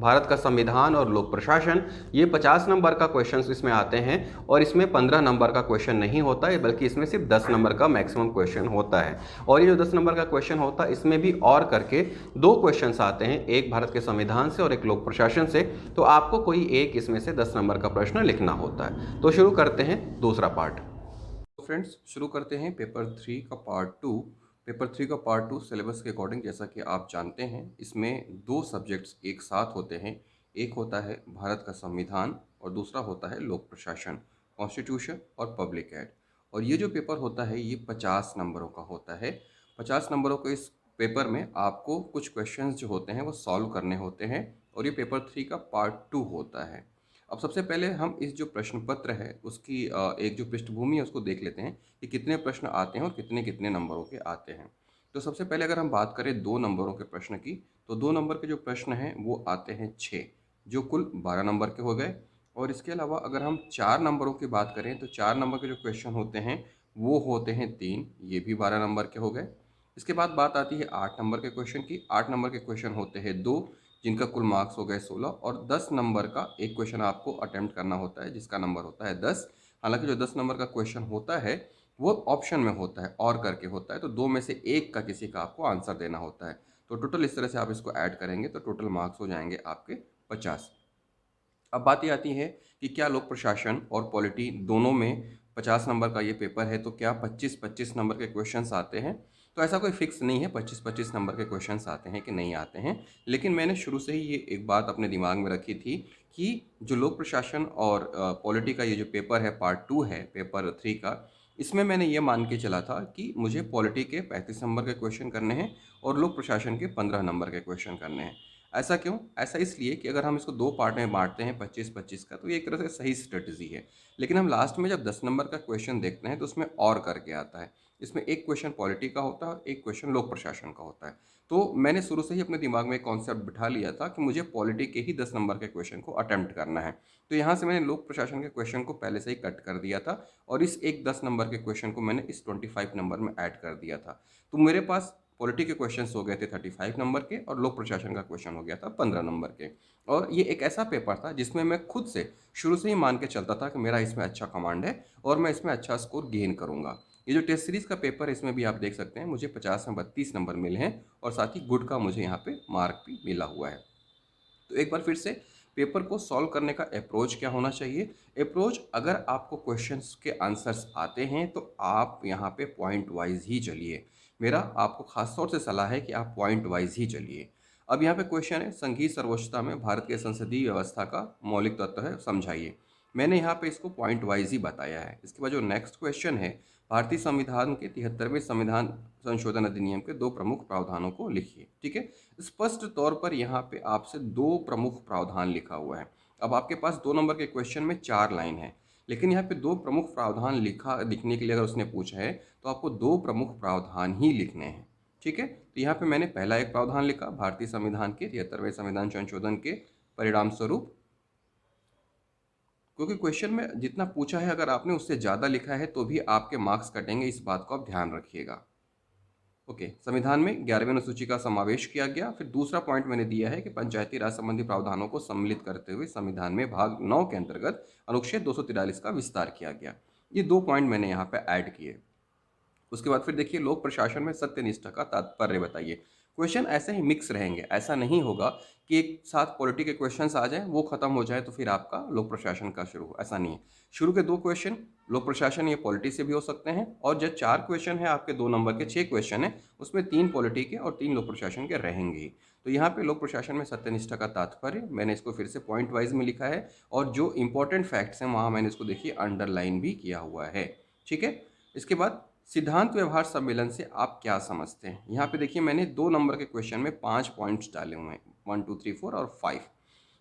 भारत का संविधान और लोक प्रशासन, ये 50 नंबर का क्वेश्चन इसमें आते हैं और इसमें 15 नंबर का क्वेश्चन नहीं होता है, बल्कि इसमें सिर्फ 10 नंबर का मैक्सिमम क्वेश्चन होता है। और ये जो 10 नंबर का क्वेश्चन होता है इसमें भी और करके दो क्वेश्चन आते हैं, एक भारत के संविधान से और एक लोक प्रशासन से। तो आपको कोई एक इसमें से 10 नंबर का प्रश्न लिखना होता है। तो शुरू करते हैं दूसरा पार्ट। तो फ्रेंड्स शुरू करते हैं पेपर 3 का पार्ट 2। पेपर 3 का पार्ट 2 सिलेबस के अकॉर्डिंग, जैसा कि आप जानते हैं, इसमें दो सब्जेक्ट्स एक साथ होते हैं। एक होता है भारत का संविधान और दूसरा होता है लोक प्रशासन, कॉन्स्टिट्यूशन और पब्लिक एड। और ये जो पेपर होता है ये 50 नंबरों का होता है। 50 नंबरों के इस पेपर में आपको कुछ क्वेश्चंस जो होते हैं वो सॉल्व करने होते हैं और ये पेपर 3 का पार्ट 2 होता है। अब सबसे पहले हम इस जो प्रश्न पत्र है उसकी एक जो पृष्ठभूमि है उसको देख लेते हैं कि कितने प्रश्न आते हैं और कितने कितने नंबरों के आते हैं। तो सबसे पहले अगर हम बात करें 2 नंबरों के प्रश्न की, तो 2 नंबर के जो प्रश्न हैं वो आते हैं 6, जो कुल 12 नंबर के हो गए। और इसके अलावा अगर हम 4 नंबरों की बात करें तो 4 नंबर के जो क्वेश्चन होते हैं वो होते हैं 3, ये भी 12 नंबर के हो गए। इसके बाद बात आती है 8 नंबर के क्वेश्चन की। 8 नंबर के क्वेश्चन होते हैं 2, जिनका कुल मार्क्स हो गए 16। और 10 नंबर का एक क्वेश्चन आपको अटेम्प्ट करना होता है जिसका नंबर होता है 10। हालांकि जो 10 नंबर का क्वेश्चन होता है वो ऑप्शन में होता है, और करके होता है, तो दो में से एक का किसी का आपको आंसर देना होता है। तो टोटल इस तरह से आप इसको ऐड करेंगे तो टोटल मार्क्स हो जाएंगे आपके 50। अब बात ये आती है कि क्या लोक प्रशासन और पॉलिटी दोनों में 50 नंबर का ये पेपर है तो क्या 25-25 नंबर के क्वेश्चंस आते हैं? तो ऐसा कोई फिक्स नहीं है 25-25 नंबर के क्वेश्चंस आते हैं कि नहीं आते हैं। लेकिन मैंने शुरू से ही ये एक बात अपने दिमाग में रखी थी कि जो लोक प्रशासन और पॉलिटी का ये जो पेपर है पार्ट 2 है पेपर 3 का, इसमें मैंने ये मान के चला था कि मुझे पॉलिटी के 35 नंबर के क्वेश्चन करने हैं और लोक प्रशासन के 15 नंबर के क्वेश्चन करने हैं। ऐसा क्यों? ऐसा इसलिए कि अगर हम इसको दो पार्ट में बांटते हैं 25-25 का, तो ये एक तरह से सही स्ट्रेटजी है। लेकिन हम लास्ट में जब 10 नंबर का क्वेश्चन देखते हैं तो उसमें और करके आता है। इसमें एक क्वेश्चन पॉलिटी का होता है और एक क्वेश्चन लोक प्रशासन का होता है। तो मैंने शुरू से ही अपने दिमाग में एक कॉन्सेप्ट बिठा लिया था कि मुझे पॉलिटी के ही 10 नंबर के क्वेश्चन को अटेम्प्ट करना है। तो यहाँ से मैंने लोक प्रशासन के क्वेश्चन को पहले से ही कट कर दिया था और इस एक 10 नंबर के क्वेश्चन को मैंने इस 25 नंबर में ऐड कर दिया था। तो मेरे पास पॉलिटी के क्वेश्चंस हो गए थे 35 नंबर के और लोक प्रशासन का क्वेश्चन हो गया था 15 नंबर के। और ये एक ऐसा पेपर था जिसमें मैं खुद से शुरू से ही मान के चलता था कि मेरा इसमें अच्छा कमांड है और मैं इसमें अच्छा स्कोर गेन करूंगा। ये जो टेस्ट सीरीज का पेपर है इसमें भी आप देख सकते हैं मुझे 50 में 32 नंबर मिले हैं और साथ ही गुड का मुझे यहाँ पे मार्क भी मिला हुआ है। तो एक बार फिर से पेपर को सॉल्व करने का अप्रोच क्या होना चाहिए? अप्रोच, अगर आपको क्वेश्चंस के आंसर्स आते हैं तो आप यहाँ पे पॉइंट वाइज ही चलिए। मेरा आपको खास तौर से सलाह है कि आप पॉइंट वाइज ही चलिए। अब यहाँ पे क्वेश्चन है, संघीय सर्वोच्चता में भारत के संसदीय व्यवस्था का मौलिक तत्व है, समझाइए। मैंने यहाँ पे इसको पॉइंट वाइज ही बताया है। इसके बाद जो नेक्स्ट क्वेश्चन है, भारतीय संविधान के 73वें संविधान संशोधन अधिनियम के दो प्रमुख प्रावधानों को लिखिए। ठीक है, स्पष्ट तौर पर यहाँ पे आपसे दो प्रमुख प्रावधान लिखा हुआ है। अब आपके पास 2 नंबर के क्वेश्चन में 4 लाइन है, लेकिन यहाँ पे दो प्रमुख प्रावधान लिखने के लिए अगर उसने पूछा है तो आपको दो प्रमुख प्रावधान ही लिखने हैं। ठीक है, तो यहाँ पे मैंने पहला एक प्रावधान लिखा, भारतीय संविधान के 73वें संविधान संशोधन के परिणाम स्वरूप। क्योंकि क्वेश्चन में जितना पूछा है अगर आपने उससे ज़्यादा लिखा है तो भी आपके मार्क्स कटेंगे, इस बात को आप ध्यान रखिएगा। ओके, संविधान में 11वीं अनुसूची का समावेश किया गया। फिर दूसरा पॉइंट मैंने दिया है कि पंचायती राज संबंधी प्रावधानों को सम्मिलित करते हुए संविधान में भाग 9 के अंतर्गत अनुच्छेद 243 का विस्तार किया गया। ये दो पॉइंट मैंने यहाँ पे ऐड किए। उसके बाद फिर देखिए, लोक प्रशासन में सत्यनिष्ठा का तात्पर्य बताइए। क्वेश्चन ऐसे ही मिक्स रहेंगे, ऐसा नहीं होगा कि एक साथ पॉलिटी के क्वेश्चंस आ जाएं वो खत्म हो जाए तो फिर आपका लोक प्रशासन का शुरू हो, ऐसा नहीं है। शुरू के दो क्वेश्चन लोक प्रशासन या पॉलिटी से भी हो सकते हैं और जो 4 क्वेश्चन है आपके 2 नंबर के 6 क्वेश्चन है उसमें 3 पॉलिटी के और 3 लोक प्रशासन के रहेंगे ही। तो यहाँ पे लोक प्रशासन में सत्यनिष्ठा का तात्पर्य मैंने इसको फिर से पॉइंट वाइज में लिखा है और जो इंपॉर्टेंट फैक्ट्स हैं वहाँ मैंने इसको देखिए अंडरलाइन भी किया हुआ है। ठीक है, इसके बाद सिद्धांत व्यवहार सम्मेलन से आप क्या समझते हैं? यहाँ पे देखिए मैंने 2 नंबर के क्वेश्चन में 5 पॉइंट्स डाले हुए हैं, 1 2 3 4 और 5।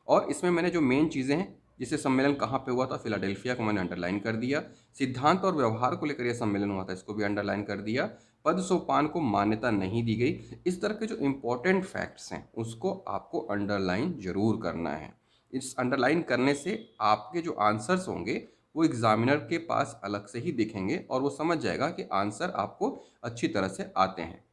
और इसमें मैंने जो मेन चीज़ें हैं, जिससे सम्मेलन कहाँ पे हुआ था, फिलाडेल्फिया को मैंने अंडरलाइन कर दिया। सिद्धांत और व्यवहार को लेकर यह सम्मेलन हुआ था, इसको भी अंडरलाइन कर दिया। पद सोपान को मान्यता नहीं दी गई। इस तरह के जो इंपॉर्टेंट फैक्ट्स हैं उसको आपको अंडरलाइन जरूर करना है। इस अंडरलाइन करने से आपके जो आंसर्स होंगे वो एग्जामिनर के पास अलग से ही दिखेंगे और वो समझ जाएगा कि आंसर आपको अच्छी तरह से आते हैं।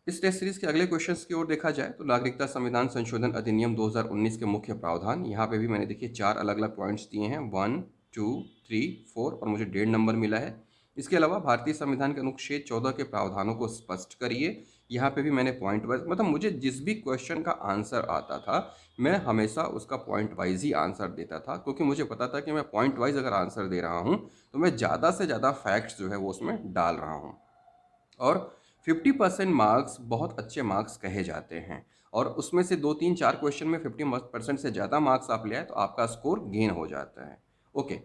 इस टेस्ट सीरीज के अगले क्वेश्चंस की ओर देखा जाए तो नागरिकता संविधान संशोधन अधिनियम 2019 के मुख्य प्रावधान, यहाँ पे भी मैंने देखिए 4 अलग अलग पॉइंट्स दिए हैं, 1, 2, 3, 4 और मुझे 1.5 नंबर मिला है। इसके अलावा भारतीय संविधान के अनुच्छेद 14 के प्रावधानों को स्पष्ट करिए, यहाँ पे भी मैंने पॉइंट वाइज, मतलब मुझे जिस भी क्वेश्चन का आंसर आता था मैं हमेशा उसका पॉइंट वाइज ही आंसर देता था, क्योंकि मुझे पता था कि मैं पॉइंट वाइज अगर आंसर दे रहा हूँ तो मैं ज़्यादा से ज़्यादा फैक्ट्स जो है वो उसमें डाल रहा हूँ। और 50% मार्क्स बहुत अच्छे मार्क्स कहे जाते हैं, और उसमें से 2, 3, 4 क्वेश्चन में 50% से ज़्यादा मार्क्स आप ले आए तो आपका स्कोर गेन हो जाता है। ओके,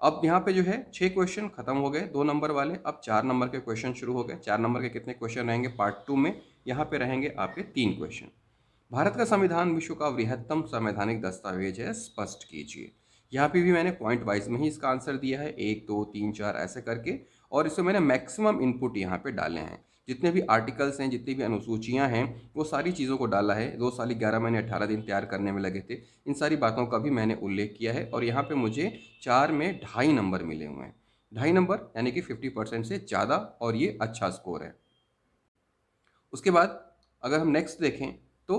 अब यहाँ पे जो है 6 क्वेश्चन खत्म हो गए 2 नंबर वाले, अब 4 नंबर के क्वेश्चन शुरू हो गए। 4 नंबर के कितने क्वेश्चन रहेंगे पार्ट 2 में? यहाँ पे रहेंगे आपके 3 क्वेश्चन। भारत का संविधान विश्व का वृहत्तम संवैधानिक दस्तावेज है, स्पष्ट कीजिए। यहाँ पे भी मैंने पॉइंट वाइज में ही इसका आंसर दिया है, 1, 2, 3, 4 ऐसे करके, और इसमें मैंने मैक्सिमम इनपुट यहाँ पे डाले हैं। जितने भी आर्टिकल्स हैं, जितनी भी अनुसूचियाँ हैं, वो सारी चीज़ों को डाला है। 2 साल 11 महीने 18 दिन तैयार करने में लगे थे, इन सारी बातों का भी मैंने उल्लेख किया है, और यहाँ पे मुझे 4 में 2.5 नंबर मिले हुए हैं। 2.5 नंबर यानी कि 50% से ज़्यादा, और ये अच्छा स्कोर है। उसके बाद अगर हम नेक्स्ट देखें तो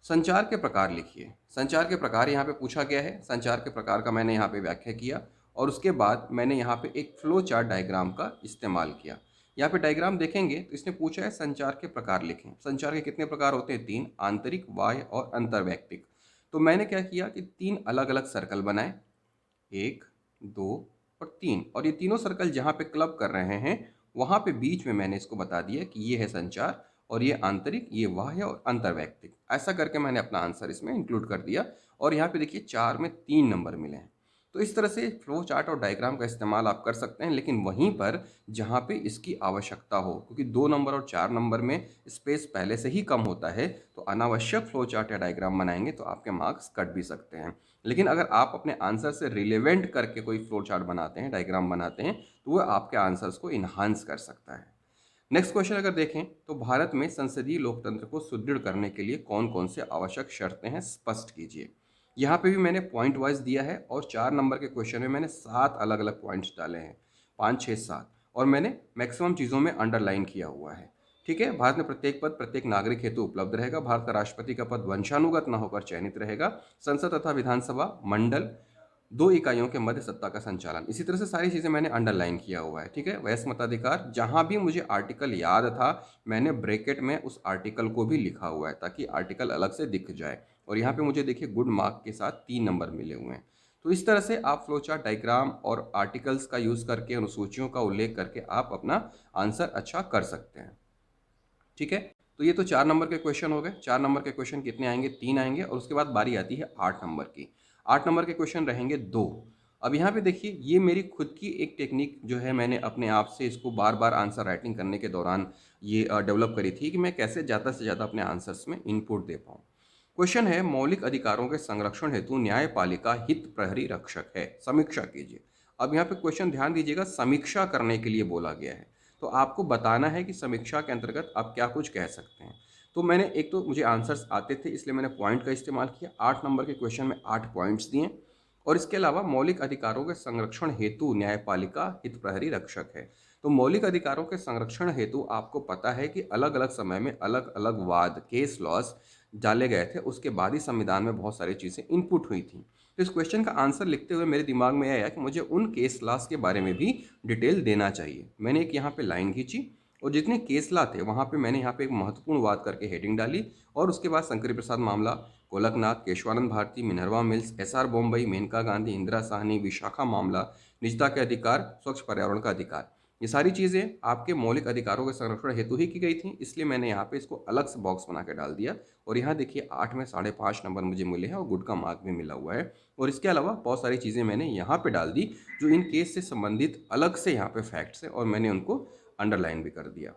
संचार के प्रकार लिखिए। संचार के प्रकार यहाँ पे पूछा गया है, संचार के प्रकार का मैंने यहाँ पे व्याख्या किया, और उसके बाद मैंने यहाँ पे एक फ्लो चार्ट डायग्राम का इस्तेमाल किया। यहाँ पे डायग्राम देखेंगे तो इसने पूछा है संचार के प्रकार लिखें। संचार के कितने प्रकार होते हैं? 3, आंतरिक, बाह्य और अंतर्वैयक्तिक। तो मैंने क्या किया कि 3 अलग अलग सर्कल बनाए, 1, 2 और 3, और ये तीनों सर्कल जहाँ पे क्लब कर रहे हैं वहाँ पे बीच में मैंने इसको बता दिया कि ये है संचार, और ये आंतरिक, ये बाह्य और अंतर्वैयक्तिक। ऐसा करके मैंने अपना आंसर इसमें इंक्लूड कर दिया, और यहाँ पे देखिए 4 में 3 नंबर मिले हैं। तो इस तरह से फ्लो चार्ट और डायग्राम का इस्तेमाल आप कर सकते हैं, लेकिन वहीं पर जहाँ पे इसकी आवश्यकता हो, क्योंकि 2 नंबर और 4 नंबर में स्पेस पहले से ही कम होता है, तो अनावश्यक फ्लो चार्ट या डायग्राम बनाएंगे तो आपके मार्क्स कट भी सकते हैं। लेकिन अगर आप अपने आंसर से रिलेवेंट करके कोई फ्लो चार्ट बनाते हैं, डायग्राम बनाते हैं, तो वो आपके आंसर्स को इन्हांस कर सकता है। नेक्स्ट क्वेश्चन अगर देखें तो भारत में संसदीय लोकतंत्र को सुदृढ़ करने के लिए कौन कौन से आवश्यक शर्तें हैं, स्पष्ट कीजिए। यहाँ पे भी मैंने पॉइंट वाइज दिया है, और 4 नंबर के क्वेश्चन में मैंने 7 अलग अलग पॉइंट्स डाले हैं, 5, 6, 7, और मैंने मैक्सिमम चीज़ों में अंडरलाइन किया हुआ है। ठीक है, भारत में प्रत्येक पद प्रत्येक नागरिक हेतु उपलब्ध रहेगा। भारत का राष्ट्रपति का पद वंशानुगत न होकर चयनित रहेगा। संसद तथा विधानसभा मंडल 2 इकाइयों के मध्य सत्ता का संचालन। इसी तरह से सारी चीज़ें मैंने अंडरलाइन किया हुआ है। ठीक है, वयस्क मताधिकार, जहाँ भी मुझे आर्टिकल याद था मैंने ब्रैकेट में उस आर्टिकल को भी लिखा हुआ है ताकि आर्टिकल अलग से दिख जाए, और यहाँ पे मुझे देखिए गुड मार्क के साथ 3 नंबर मिले हुए हैं। तो इस तरह से आप फ्लोचार्ट, डायग्राम और आर्टिकल्स का यूज़ करके, अनुसूचियों का उल्लेख करके आप अपना आंसर अच्छा कर सकते हैं। ठीक है, तो ये तो 4 नंबर के क्वेश्चन हो गए। 4 नंबर के क्वेश्चन कितने आएंगे? 3 आएंगे, और उसके बाद बारी आती है 8 नंबर की। 8 नंबर के क्वेश्चन रहेंगे 2। अब यहाँ पे देखिए ये मेरी खुद की एक टेक्निक जो है, मैंने अपने आप से इसको बार बार आंसर राइटिंग करने के दौरान ये डेवलप करी थी कि मैं कैसे ज़्यादा से ज़्यादा अपने आंसर्स में इनपुट दे पाऊँ। क्वेश्चन है, मौलिक अधिकारों के संरक्षण हेतु न्यायपालिका हित प्रहरी रक्षक है, समीक्षा कीजिए। अब यहाँ पे क्वेश्चन ध्यान दीजिएगा, समीक्षा करने के लिए बोला गया है, तो आपको बताना है कि समीक्षा के अंतर्गत आप क्या कुछ कह सकते हैं। तो मैंने, एक तो मुझे आंसर्स आते थे इसलिए मैंने पॉइंट का इस्तेमाल किया। 8 नंबर के क्वेश्चन में 8 पॉइंट्स दिए, और इसके अलावा मौलिक अधिकारों के संरक्षण हेतु न्यायपालिका हित प्रहरी रक्षक है। तो मौलिक अधिकारों के संरक्षण हेतु आपको पता है कि अलग अलग समय में अलग अलग वाद, केस लॉस डाले गए थे, उसके बाद ही संविधान में बहुत सारी चीज़ें इनपुट हुई थी। तो इस क्वेश्चन का आंसर लिखते हुए मेरे दिमाग में आया कि मुझे उन केस लॉस के बारे में भी डिटेल देना चाहिए। मैंने एक यहाँ पे लाइन खींची, और जितने केस लॉ थे वहाँ पे मैंने यहाँ पे एक महत्वपूर्ण वाद करके हेडिंग डाली, और उसके बाद शंकरी प्रसाद मामला, Golaknath, Kesavananda Bharati, Minerva Mills, SR Bommai, Maneka Gandhi, Indra Sawhney, Vishaka मामला, निजता के अधिकार, स्वच्छ पर्यावरण का अधिकार, ये सारी चीज़ें आपके मौलिक अधिकारों के संरक्षण हेतु ही की गई थी, इसलिए मैंने यहाँ पे इसको अलग से बॉक्स बना के डाल दिया। और यहाँ देखिए 8 में 5.5 नंबर मुझे मिले हैं, और गुड का मार्क भी मिला हुआ है। और इसके अलावा बहुत सारी चीज़ें मैंने यहाँ पे डाल दी जो इन केस से संबंधित अलग से यहाँ पे फैक्ट्स हैं, और मैंने उनको अंडरलाइन भी कर दिया।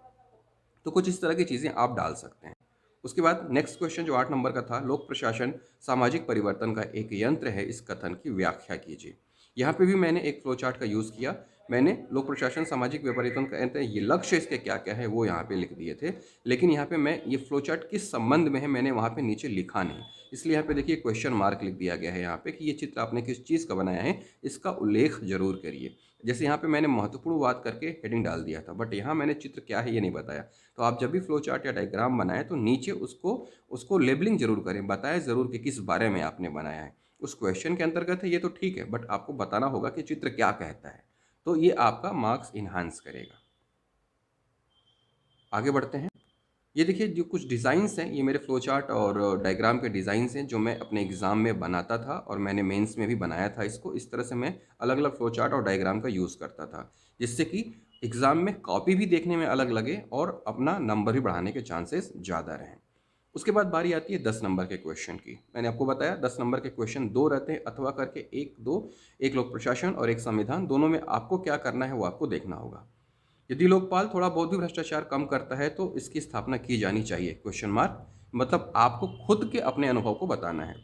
तो कुछ इस तरह की चीज़ें आप डाल सकते हैं। उसके बाद नेक्स्ट क्वेश्चन जो 8 नंबर का था, लोक प्रशासन सामाजिक परिवर्तन का एक यंत्र है, इस कथन की व्याख्या कीजिए। यहाँ पे भी मैंने एक फ्लो चार्ट का यूज़ किया। मैंने लोक प्रशासन सामाजिक व्यापारित्व का ये लक्ष्य इसके क्या क्या है वो यहाँ पे लिख दिए थे, लेकिन यहाँ पे मैं ये फ्लो चार्ट किस संबंध में है मैंने वहाँ पे नीचे लिखा नहीं, इसलिए यहाँ पे देखिए क्वेश्चन मार्क लिख दिया गया है यहाँ पे कि ये चित्र आपने किस चीज़ का बनाया है इसका उल्लेख जरूर करिए। जैसे यहाँ पे मैंने महत्वपूर्ण बात करके हेडिंग डाल दिया था, बट यहाँ मैंने चित्र क्या है ये नहीं बताया। तो आप जब भी फ्लो चार्ट या डायग्राम बनाए तो नीचे उसको उसको लेबलिंग जरूर करें, बताएं जरूर कि किस बारे में आपने बनाया है। उस क्वेश्चन के अंतर्गत है ये तो ठीक है, बट आपको बताना होगा कि चित्र क्या कहता है, तो ये आपका मार्क्स इन्हांस करेगा। आगे बढ़ते हैं। ये देखिए जो कुछ डिज़ाइंस हैं ये मेरे फ्लो चार्ट और डायग्राम के डिज़ाइंस हैं जो मैं अपने एग्ज़ाम में बनाता था और मैंने मेंस में भी बनाया था इसको। इस तरह से मैं अलग अलग फ्लो चार्ट और डायग्राम का यूज़ करता था, जिससे कि एग्ज़ाम में कॉपी भी देखने में अलग लगे और अपना नंबर भी बढ़ाने के चांसेस ज़्यादा रहें। उसके बाद बारी आती है 10 नंबर के क्वेश्चन की। मैंने आपको बताया 10 नंबर के क्वेश्चन दो रहते हैं अथवा करके, एक लोक प्रशासन और एक संविधान, दोनों में आपको क्या करना है वो आपको देखना होगा। यदि लोकपाल थोड़ा बहुत भी भ्रष्टाचार कम करता है तो इसकी स्थापना की जानी चाहिए, क्वेश्चन मार्क, मतलब आपको खुद के अपने अनुभव को बताना है।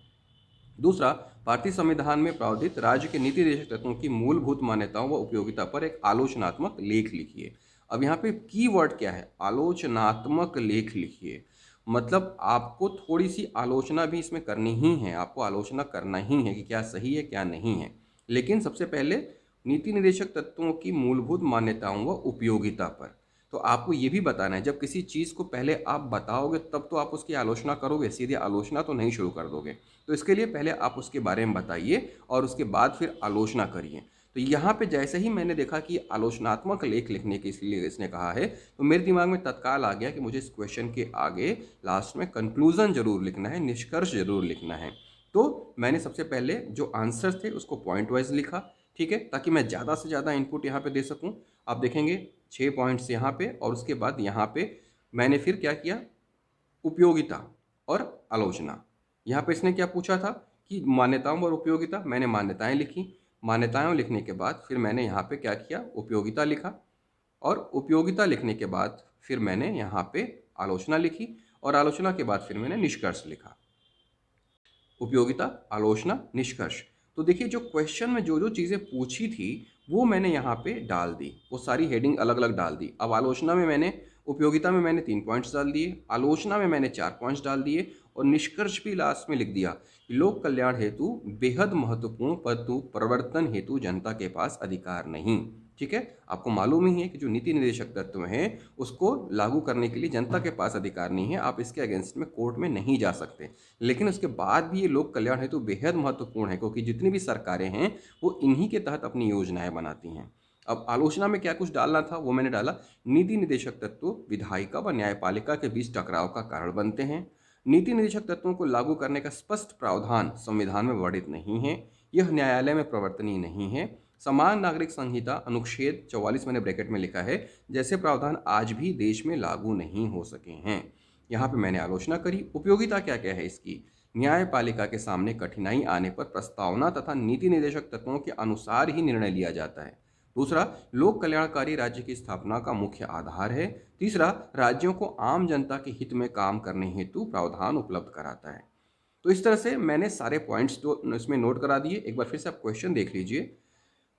दूसरा, भारतीय संविधान में प्रावधानित राज्य के नीति निर्देशक तत्वों की मूलभूत मान्यताओं व उपयोगिता पर एक आलोचनात्मक लेख लिखिए। अब यहाँ पे कीवर्ड क्या है, आलोचनात्मक लेख लिखिए, मतलब आपको थोड़ी सी आलोचना भी इसमें करनी ही है, आपको आलोचना करना ही है कि क्या सही है क्या नहीं है। लेकिन सबसे पहले नीति निर्देशक तत्वों की मूलभूत मान्यताओं व उपयोगिता पर, तो आपको ये भी बताना है। जब किसी चीज़ को पहले आप बताओगे तब तो आप उसकी आलोचना करोगे, सीधे आलोचना तो नहीं शुरू कर दोगे। तो इसके लिए पहले आप उसके बारे में बताइए और उसके बाद फिर आलोचना करिए। तो यहाँ पे जैसे ही मैंने देखा कि आलोचनात्मक लेख लिखने के इसलिए इसने कहा है, तो मेरे दिमाग में तत्काल आ गया कि मुझे इस क्वेश्चन के आगे लास्ट में कंक्लूजन जरूर लिखना है, निष्कर्ष जरूर लिखना है। तो मैंने सबसे पहले जो आंसर थे उसको पॉइंट वाइज लिखा, ठीक है, ताकि मैं ज़्यादा से ज़्यादा इनपुट यहाँ पे दे सकूँ। आप देखेंगे 6 पॉइंट्स यहाँ पे और उसके बाद यहाँ पे मैंने फिर क्या किया, उपयोगिता और आलोचना। यहाँ पे इसने क्या पूछा था कि मान्यताओं और उपयोगिता, मैंने मान्यताएं लिखी। मान्यताएं लिखने के बाद फिर मैंने यहाँ पे क्या किया, उपयोगिता लिखा, और उपयोगिता लिखने के बाद फिर मैंने यहाँ पे आलोचना लिखी, और आलोचना के बाद फिर मैंने निष्कर्ष लिखा। उपयोगिता, आलोचना, निष्कर्ष। तो देखिए जो क्वेश्चन में जो जो चीज़ें पूछी थी वो मैंने यहाँ पे डाल दी, वो सारी हेडिंग अलग अलग डाल दी। अब आलोचना में मैंने, उपयोगिता में मैंने 3 पॉइंट्स डाल दिए, आलोचना में मैंने 4 पॉइंट्स डाल दिए, और निष्कर्ष भी लास्ट में लिख दिया कि लोक कल्याण हेतु बेहद महत्वपूर्ण परंतु परिवर्तन हेतु जनता के पास अधिकार नहीं। ठीक है, आपको मालूम ही है कि जो नीति निर्देशक तत्व हैं उसको लागू करने के लिए जनता के पास अधिकार नहीं है, आप इसके अगेंस्ट में कोर्ट में नहीं जा सकते। लेकिन उसके बाद भी ये लोक कल्याण हेतु बेहद महत्वपूर्ण है, क्योंकि जितनी भी सरकारें हैं वो इन्हीं के तहत अपनी योजनाएं बनाती हैं। अब आलोचना में क्या कुछ डालना था वो मैंने डाला, नीति निर्देशक तत्व विधायिका व न्यायपालिका के बीच टकराव का कारण बनते हैं। नीति निर्देशक तत्वों को लागू करने का स्पष्ट प्रावधान संविधान में वर्णित नहीं है, यह न्यायालय में प्रवर्तनीय नहीं है। समान नागरिक संहिता अनुच्छेद 44 मैंने ब्रैकेट में लिखा है, जैसे प्रावधान आज भी देश में लागू नहीं हो सके हैं। यहाँ पे मैंने आलोचना करी। उपयोगिता क्या क्या है इसकी, न्यायपालिका के सामने कठिनाई आने पर प्रस्तावना तथा नीति निर्देशक तत्वों के अनुसार ही निर्णय लिया जाता है। दूसरा, लोक कल्याणकारी राज्य की स्थापना का मुख्य आधार है। तीसरा, राज्यों को आम जनता के हित में काम करने हेतु प्रावधान उपलब्ध कराता है। तो इस तरह से मैंने सारे पॉइंट्स तो इसमें नोट करा दिए। एक बार फिर से आप क्वेश्चन देख लीजिए।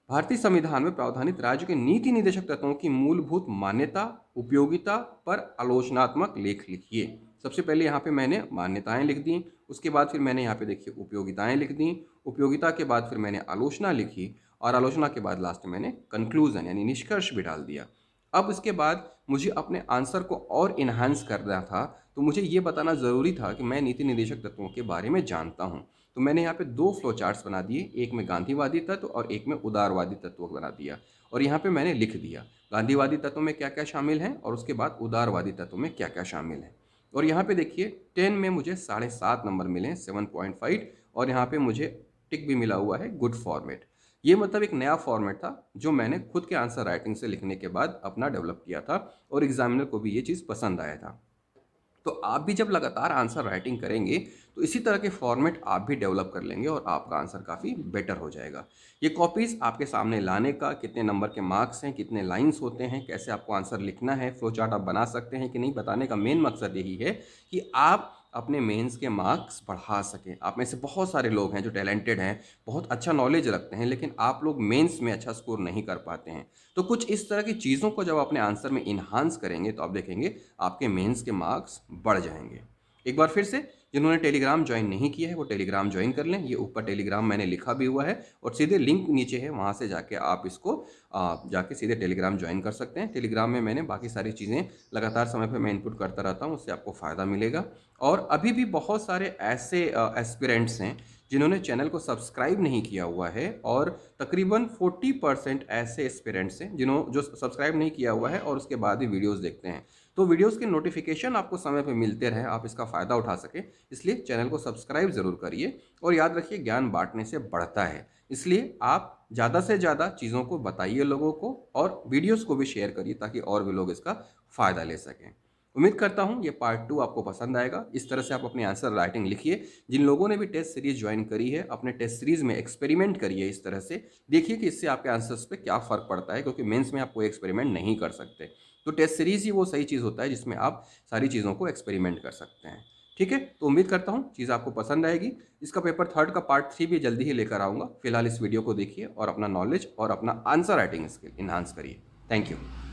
भारतीय संविधान में प्रावधानित राज्य के नीति निर्देशक तत्वों की मूलभूत मान्यता उपयोगिता पर आलोचनात्मक लेख लिखिए। सबसे पहले यहाँ पे मैंने मान्यताएं लिख दी, उसके बाद फिर मैंने यहाँ पे देखिए उपयोगिताएं लिख दी, उपयोगिता के बाद फिर मैंने आलोचना लिखी, और आलोचना के बाद लास्ट में मैंने कंक्लूजन यानी निष्कर्ष भी डाल दिया। अब इसके बाद मुझे अपने आंसर को और इन्हांस करना था, तो मुझे ये बताना ज़रूरी था कि मैं नीति निर्देशक तत्वों के बारे में जानता हूँ। तो मैंने यहाँ पे 2 फ्लो चार्ट्स बना दिए, एक में गांधीवादी तत्व और एक में उदारवादी तत्व बना दिया, और यहाँ पे मैंने लिख दिया गांधीवादी तत्व में क्या क्या शामिल है और उसके बाद उदारवादी तत्व में क्या क्या शामिल है। और यहाँ पे देखिए 10 में मुझे 7.5 नंबर मिले हैं, 7.5, और यहाँ पे मुझे टिक भी मिला हुआ है गुड फॉर्मेट। ये मतलब एक नया फॉर्मेट था जो मैंने खुद के आंसर राइटिंग से लिखने के बाद अपना डेवलप किया था, और एग्जामिनर को भी ये चीज़ पसंद आया था। तो आप भी जब लगातार आंसर राइटिंग करेंगे तो इसी तरह के फॉर्मेट आप भी डेवलप कर लेंगे और आपका आंसर काफ़ी बेटर हो जाएगा। ये कॉपीज़ आपके सामने लाने का, कितने नंबर के मार्क्स हैं, कितने लाइंस होते हैं, कैसे आपको आंसर लिखना है, फ्लो चार्ट आप बना सकते हैं कि नहीं, बताने का मेन मकसद यही है कि आप अपने मेंस के मार्क्स बढ़ा सकें। आप में से बहुत सारे लोग हैं जो टैलेंटेड हैं, बहुत अच्छा नॉलेज रखते हैं, लेकिन आप लोग मेंस में अच्छा स्कोर नहीं कर पाते हैं। तो कुछ इस तरह की चीज़ों को जब अपने आंसर में इन्हांस करेंगे तो आप देखेंगे आपके मेंस के मार्क्स बढ़ जाएंगे। एक बार फिर से, जिन्होंने टेलीग्राम ज्वाइन नहीं किया है वो टेलीग्राम ज्वाइन कर लें। ये ऊपर टेलीग्राम मैंने लिखा भी हुआ है और सीधे लिंक नीचे है, वहाँ से जाके आप इसको जाके सीधे टेलीग्राम ज्वाइन कर सकते हैं। टेलीग्राम में मैंने बाकी सारी चीज़ें लगातार समय पे मैं इनपुट करता रहता हूँ, उससे आपको फ़ायदा मिलेगा। और अभी भी बहुत सारे ऐसे एस्पिरेंट्स हैं जिन्होंने चैनल को सब्सक्राइब नहीं किया हुआ है, और तकरीबन 40% ऐसे एस्पिरेंट्स हैं जो सब्सक्राइब नहीं किया हुआ है और उसके बाद भी वीडियोस देखते हैं। तो वीडियोस के नोटिफिकेशन आपको समय पे मिलते रहे, आप इसका फ़ायदा उठा सकें, इसलिए चैनल को सब्सक्राइब ज़रूर करिए। और याद रखिए, ज्ञान बांटने से बढ़ता है, इसलिए आप ज़्यादा से ज़्यादा चीज़ों को बताइए लोगों को, और वीडियोस को भी शेयर करिए ताकि और भी लोग इसका फ़ायदा ले सकें। उम्मीद करता हूँ ये पार्ट 2 आपको पसंद आएगा। इस तरह से आप अपनी आंसर राइटिंग लिखिए। जिन लोगों ने भी टेस्ट सीरीज़ ज्वाइन करी है, अपने टेस्ट सीरीज़ में एक्सपेरिमेंट करिए। इस तरह से देखिए कि इससे आपके आंसर्स पे क्या फ़र्क पड़ता है, क्योंकि मेंस में आप कोई एक्सपेरिमेंट नहीं कर सकते। तो टेस्ट सीरीज़ ही वो सही चीज़ होता है जिसमें आप सारी चीज़ों को एक्सपेरिमेंट कर सकते हैं। ठीक है, तो उम्मीद करता हूँ चीज़ आपको पसंद आएगी। इसका पेपर 3 का पार्ट 3 भी जल्दी ही लेकर आऊँगा। फिलहाल इस वीडियो को देखिए और अपना नॉलेज और अपना आंसर राइटिंग स्किल इन्हांस करिए। Thank you.